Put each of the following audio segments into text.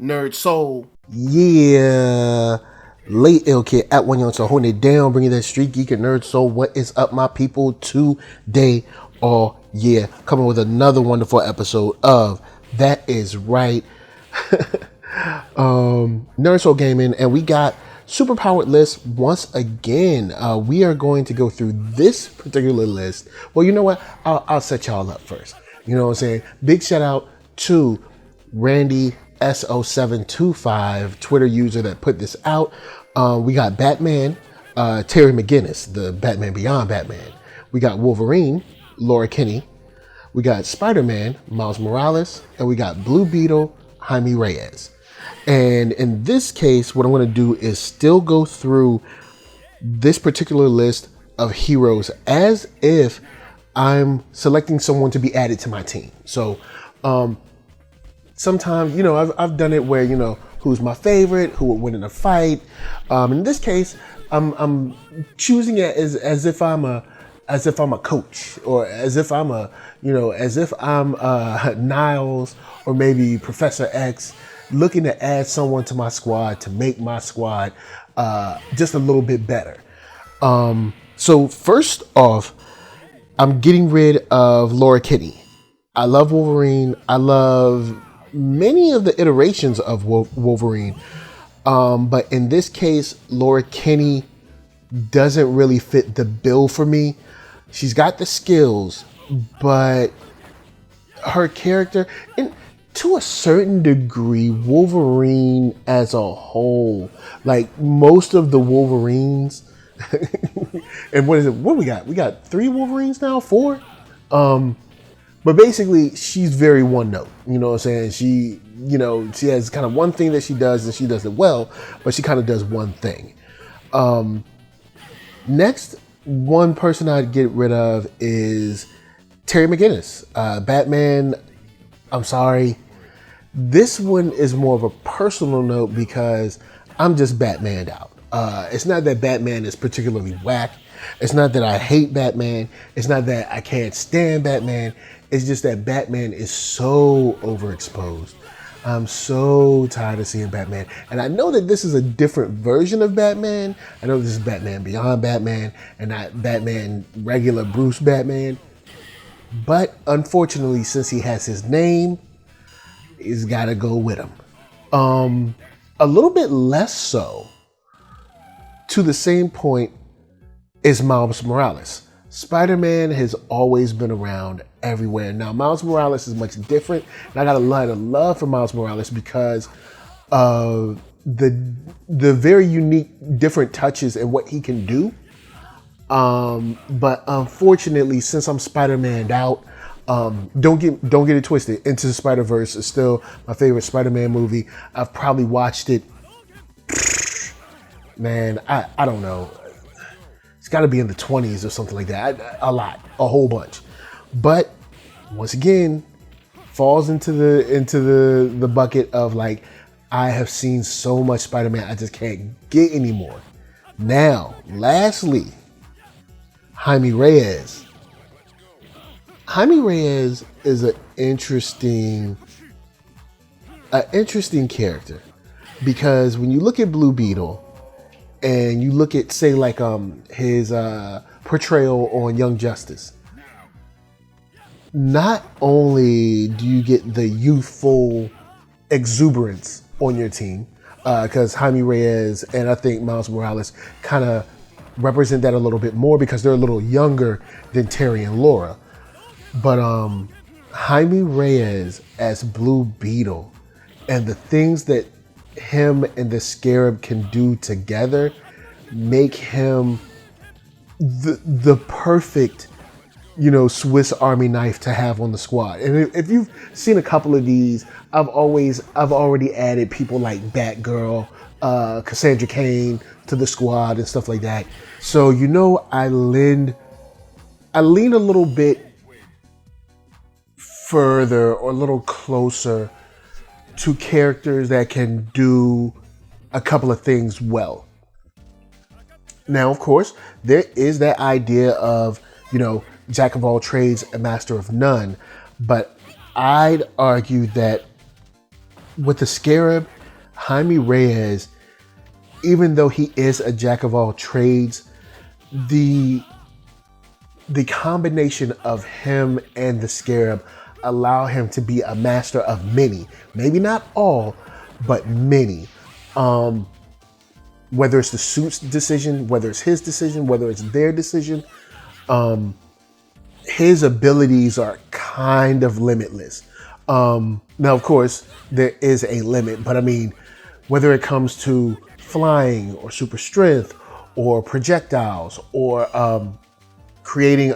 NERDSoul. Yeah. Late ill kid at OneYoungsta holding it down, bringing that StreetGeek and NERDSoul. What is up, my people? Today, coming with another wonderful episode of That Is Right. NERDSoul Gaming, and we got superpowered list once again. We are going to go through this particular list. Well, you know what? I'll set y'all up first. You know what I'm saying? Big shout out to Randy SO725, Twitter user that put this out. We got Batman, Terry McGinnis, the Batman Beyond Batman. We got Wolverine, Laura Kinney. We got Spider-Man, Miles Morales. And we got Blue Beetle, Jaime Reyes. And in this case, what I'm going to do is still go through this particular list of heroes as if I'm selecting someone to be added to my team. So sometimes, you know, I've done it where, you know, who's my favorite, who would win in a fight. In this case, I'm choosing it as if I'm a coach, or as if I'm Niles, or maybe Professor X, looking to add someone to my squad to make my squad just a little bit better. So first off, I'm getting rid of Laura Kinney. I love Wolverine. I love many of the iterations of Wolverine. But in this case, Laura Kinney doesn't really fit the bill for me. She's got the skills, but her character, and to a certain degree, Wolverine as a whole, like most of the Wolverines, and what is it? What we got? We got 3 Wolverines now, 4. But basically, she's very one note. You know what I'm saying? She has kind of one thing that she does, and she does it well, but she kind of does one thing. Next, one person I'd get rid of is Terry McGinnis. Batman, I'm sorry. This one is more of a personal note because I'm just Batmaned out. It's not that Batman is particularly whack. It's not that I hate Batman. It's not that I can't stand Batman. It's just that Batman is so overexposed. I'm so tired of seeing Batman. And I know that this is a different version of Batman. I know this is Batman Beyond Batman and not Batman regular Bruce Batman. But unfortunately, since he has his name, he's got to go with him. A little bit less so, to the same point, is Miles Morales. Spider-Man has always been around everywhere. Now, Miles Morales is much different, and I got a lot of love for Miles Morales because of the very unique, different touches and what he can do. But unfortunately, since I'm Spider-Man'd out, don't get it twisted. Into the Spider-Verse is still my favorite Spider-Man movie. I've probably watched it. Man, I don't know. It's got to be in the 20s or something like that. A whole bunch. But once again, falls into the bucket of like, I have seen so much Spider-Man, I just can't get any more. Now, lastly, Jaime Reyes. Jaime Reyes is an interesting character because when you look at Blue Beetle, and you look at, say, like his portrayal on Young Justice, not only do you get the youthful exuberance on your team, because Jaime Reyes and I think Miles Morales kind of represent that a little bit more because they're a little younger than Terry and Laura. But Jaime Reyes as Blue Beetle and the things that him and the Scarab can do together make him the perfect, Swiss Army knife to have on the squad. And if you've seen a couple of these, I've already added people like Batgirl, Cassandra Cain to the squad and stuff like that. So I lean a little bit further or a little closer to characters that can do a couple of things well. Now, of course, there is that idea of, jack of all trades, a master of none. But I'd argue that with the Scarab, Jaime Reyes, even though he is a jack of all trades, the combination of him and the Scarab allow him to be a master of many. Maybe not all, but many. Whether it's the suit's decision, whether it's his decision, whether it's their decision, his abilities are kind of limitless. Now, of course, there is a limit, but I mean, whether it comes to flying or super strength or projectiles or creating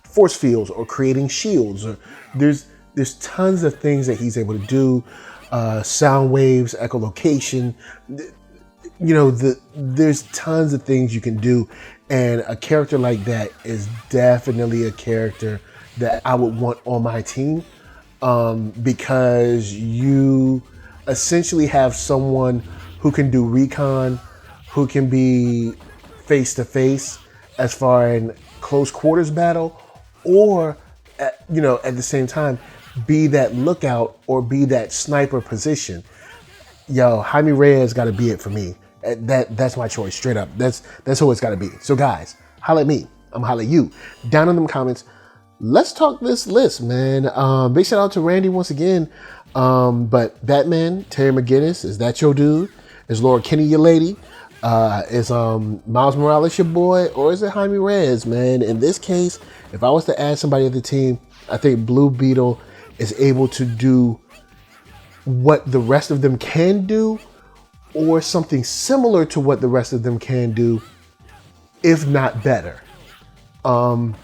force fields or creating shields, or there's tons of things that he's able to do. Sound waves, echolocation, you know, there's tons of things you can do, and a character like that is definitely a character that I would want on my team, because you essentially have someone who can do recon, who can be face to face as far in close quarters battle, or at the same time be that lookout or be that sniper position. Yo, Jaime Reyes got to be it for me. That's my choice, straight up. That's who it's got to be. So guys, holla at me. I'm holla at you. Down in them comments, let's talk this list, man. Big shout out to Randy once again. But Batman, Terry McGinnis, is that your dude? Is Laura Kinney your lady? Is Miles Morales your boy? Or is it Jaime Reyes, man? In this case, if I was to add somebody to the team, I think Blue Beetle is able to do what the rest of them can do, or something similar to what the rest of them can do, if not better. And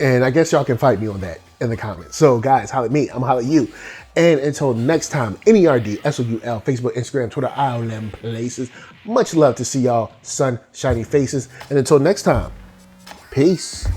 I guess y'all can fight me on that in the comments. So guys, holla at me, I'm holla at you. And until next time, NERDSoul, Facebook, Instagram, Twitter, all them places. Much love to see y'all sun shiny faces. And until next time, peace.